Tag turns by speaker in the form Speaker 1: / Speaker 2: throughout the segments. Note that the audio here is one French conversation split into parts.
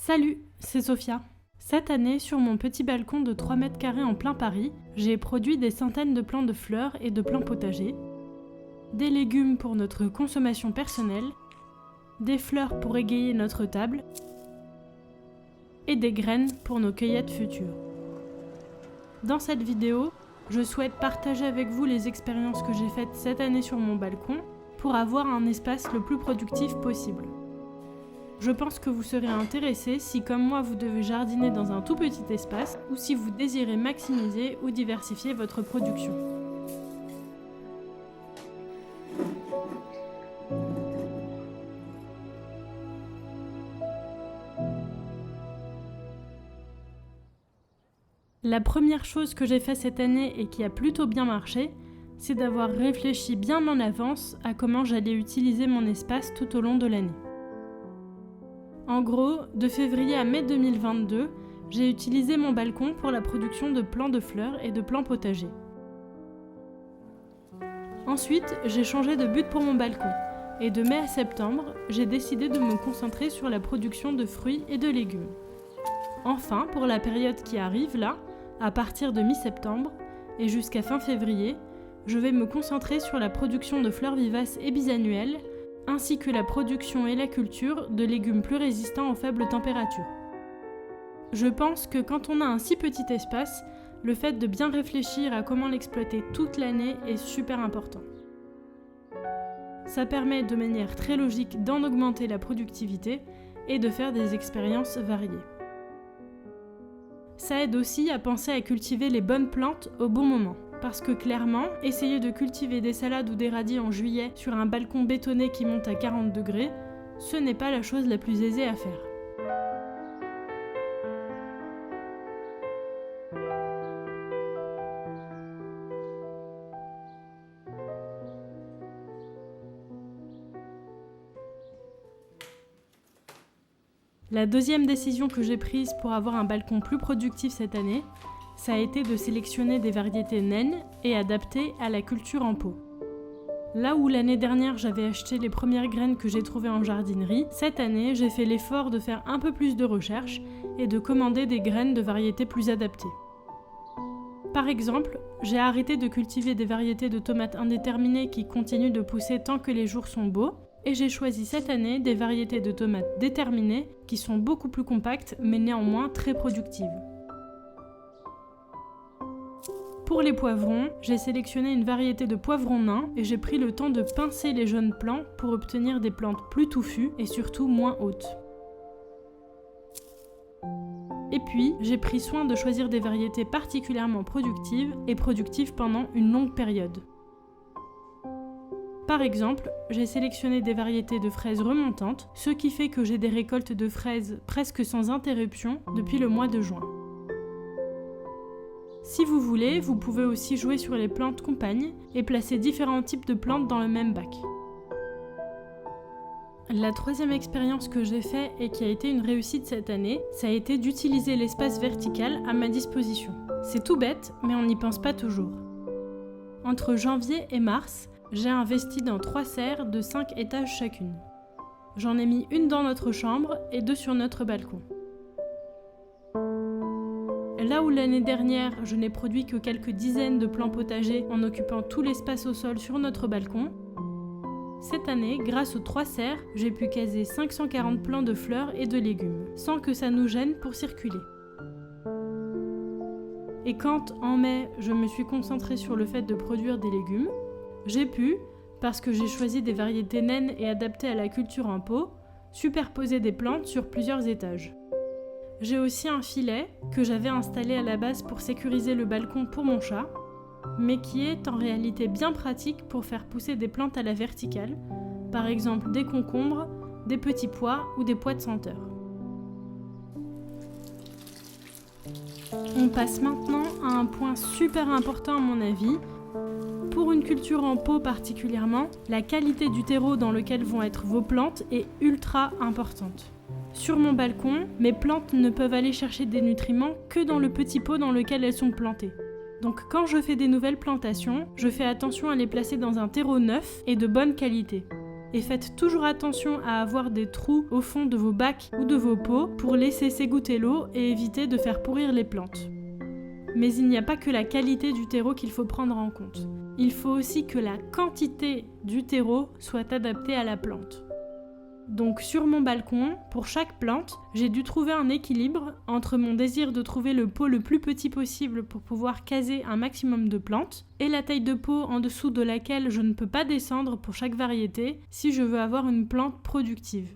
Speaker 1: Salut, c'est Sophia. Cette année, sur mon petit balcon de 3 mètres carrés en plein Paris, j'ai produit des centaines de plants de fleurs et de plants potagers, des légumes pour notre consommation personnelle, des fleurs pour égayer notre table et des graines pour nos cueillettes futures. Dans cette vidéo, je souhaite partager avec vous les expériences que j'ai faites cette année sur mon balcon pour avoir un espace le plus productif possible. Je pense que vous serez intéressés si, comme moi, vous devez jardiner dans un tout petit espace ou si vous désirez maximiser ou diversifier votre production. La première chose que j'ai fait cette année et qui a plutôt bien marché, c'est d'avoir réfléchi bien en avance à comment j'allais utiliser mon espace tout au long de l'année. En gros, de février à mai 2022, j'ai utilisé mon balcon pour la production de plants de fleurs et de plants potagers. Ensuite, j'ai changé de but pour mon balcon, et de mai à septembre, j'ai décidé de me concentrer sur la production de fruits et de légumes. Enfin, pour la période qui arrive là, à partir de mi-septembre et jusqu'à fin février, je vais me concentrer sur la production de fleurs vivaces et bisannuelles, ainsi que la production et la culture de légumes plus résistants aux faibles températures. Je pense que quand on a un si petit espace, le fait de bien réfléchir à comment l'exploiter toute l'année est super important. Ça permet de manière très logique d'en augmenter la productivité et de faire des expériences variées. Ça aide aussi à penser à cultiver les bonnes plantes au bon moment. Parce que clairement, essayer de cultiver des salades ou des radis en juillet sur un balcon bétonné qui monte à 40 degrés, ce n'est pas la chose la plus aisée à faire. La deuxième décision que j'ai prise pour avoir un balcon plus productif cette année, ça a été de sélectionner des variétés naines et adaptées à la culture en pot. Là où l'année dernière j'avais acheté les premières graines que j'ai trouvées en jardinerie, cette année j'ai fait l'effort de faire un peu plus de recherche et de commander des graines de variétés plus adaptées. Par exemple, j'ai arrêté de cultiver des variétés de tomates indéterminées qui continuent de pousser tant que les jours sont beaux, et j'ai choisi cette année des variétés de tomates déterminées qui sont beaucoup plus compactes mais néanmoins très productives. Pour les poivrons, j'ai sélectionné une variété de poivrons nains et j'ai pris le temps de pincer les jeunes plants pour obtenir des plantes plus touffues et surtout moins hautes. Et puis, j'ai pris soin de choisir des variétés particulièrement productives et productives pendant une longue période. Par exemple, j'ai sélectionné des variétés de fraises remontantes, ce qui fait que j'ai des récoltes de fraises presque sans interruption depuis le mois de juin. Si vous voulez, vous pouvez aussi jouer sur les plantes compagnes et placer différents types de plantes dans le même bac. La troisième expérience que j'ai faite et qui a été une réussite cette année, ça a été d'utiliser l'espace vertical à ma disposition. C'est tout bête, mais on n'y pense pas toujours. Entre janvier et mars, j'ai investi dans 3 serres de 5 étages chacune. J'en ai mis une dans notre chambre et 2 sur notre balcon. Là où l'année dernière, je n'ai produit que quelques dizaines de plants potagers en occupant tout l'espace au sol sur notre balcon, cette année, grâce aux 3 serres, j'ai pu caser 540 plants de fleurs et de légumes, sans que ça nous gêne pour circuler. Et quand, en mai, je me suis concentrée sur le fait de produire des légumes, j'ai pu, parce que j'ai choisi des variétés naines et adaptées à la culture en pot, superposer des plantes sur plusieurs étages. J'ai aussi un filet que j'avais installé à la base pour sécuriser le balcon pour mon chat, mais qui est en réalité bien pratique pour faire pousser des plantes à la verticale, par exemple des concombres, des petits pois ou des pois de senteur. On passe maintenant à un point super important à mon avis. Pour une culture en pot particulièrement, la qualité du terreau dans lequel vont être vos plantes est ultra importante. Sur mon balcon, mes plantes ne peuvent aller chercher des nutriments que dans le petit pot dans lequel elles sont plantées. Donc quand je fais des nouvelles plantations, je fais attention à les placer dans un terreau neuf et de bonne qualité. et faites toujours attention à avoir des trous au fond de vos bacs ou de vos pots pour laisser s'égoutter l'eau et éviter de faire pourrir les plantes. Mais il n'y a pas que la qualité du terreau qu'il faut prendre en compte. Il faut aussi que la quantité du terreau soit adaptée à la plante. Donc sur mon balcon, pour chaque plante, j'ai dû trouver un équilibre entre mon désir de trouver le pot le plus petit possible pour pouvoir caser un maximum de plantes et la taille de pot en dessous de laquelle je ne peux pas descendre pour chaque variété si je veux avoir une plante productive.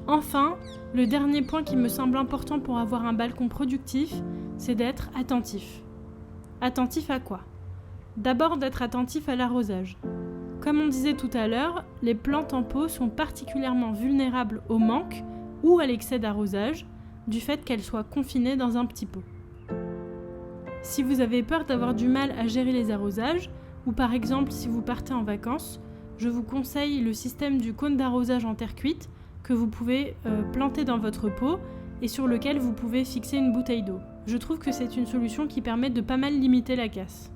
Speaker 1: Enfin, le dernier point qui me semble important pour avoir un balcon productif, c'est d'être attentif. Attentif à quoi ? D'abord d'être attentif à l'arrosage. Comme on disait tout à l'heure, les plantes en pot sont particulièrement vulnérables au manque ou à l'excès d'arrosage, du fait qu'elles soient confinées dans un petit pot. Si vous avez peur d'avoir du mal à gérer les arrosages, ou par exemple si vous partez en vacances, je vous conseille le système du cône d'arrosage en terre cuite que vous pouvez planter dans votre pot et sur lequel vous pouvez fixer une bouteille d'eau. Je trouve que c'est une solution qui permet de pas mal limiter la casse.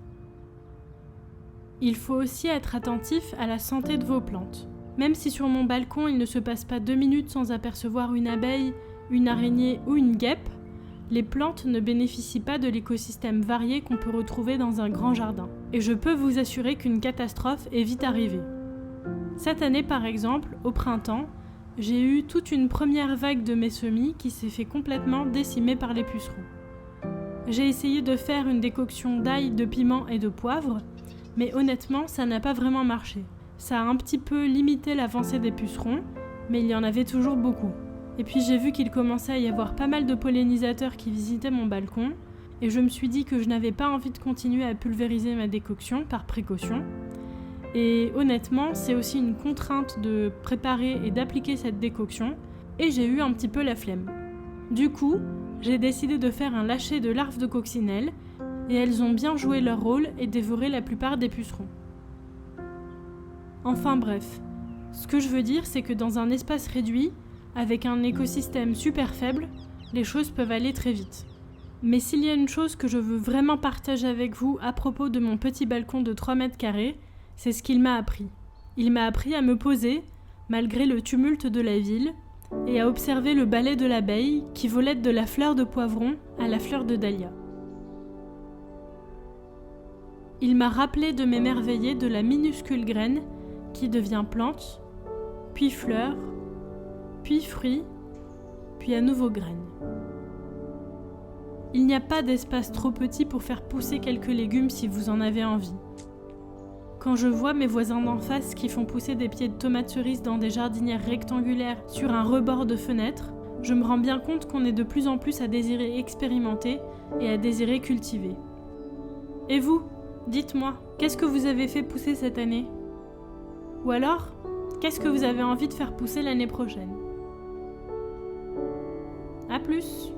Speaker 1: Il faut aussi être attentif à la santé de vos plantes. Même si sur mon balcon il ne se passe pas 2 minutes sans apercevoir une abeille, une araignée ou une guêpe, les plantes ne bénéficient pas de l'écosystème varié qu'on peut retrouver dans un grand jardin. Et je peux vous assurer qu'une catastrophe est vite arrivée. Cette année par exemple, au printemps, j'ai eu toute une première vague de mes semis qui s'est fait complètement décimer par les pucerons. J'ai essayé de faire une décoction d'ail, de piment et de poivre, mais honnêtement, ça n'a pas vraiment marché. Ça a un petit peu limité l'avancée des pucerons, mais il y en avait toujours beaucoup. Et puis j'ai vu qu'il commençait à y avoir pas mal de pollinisateurs qui visitaient mon balcon, et je me suis dit que je n'avais pas envie de continuer à pulvériser ma décoction par précaution. Et honnêtement, c'est aussi une contrainte de préparer et d'appliquer cette décoction, et j'ai eu un petit peu la flemme. Du coup, j'ai décidé de faire un lâcher de larves de coccinelle, et elles ont bien joué leur rôle et dévoré la plupart des pucerons. Enfin bref, ce que je veux dire, c'est que dans un espace réduit, avec un écosystème super faible, les choses peuvent aller très vite. Mais s'il y a une chose que je veux vraiment partager avec vous à propos de mon petit balcon de 3 mètres carrés, c'est ce qu'il m'a appris. Il m'a appris à me poser, malgré le tumulte de la ville, et à observer le balai de l'abeille qui volait de la fleur de poivron à la fleur de dahlia. Il m'a rappelé de m'émerveiller de la minuscule graine qui devient plante, puis fleur, puis fruit, puis à nouveau graine. Il n'y a pas d'espace trop petit pour faire pousser quelques légumes si vous en avez envie. Quand je vois mes voisins d'en face qui font pousser des pieds de tomates cerises dans des jardinières rectangulaires sur un rebord de fenêtre, je me rends bien compte qu'on est de plus en plus à désirer expérimenter et à désirer cultiver. Et vous ? Dites-moi, qu'est-ce que vous avez fait pousser cette année ? Ou alors, qu'est-ce que vous avez envie de faire pousser l'année prochaine ? À plus !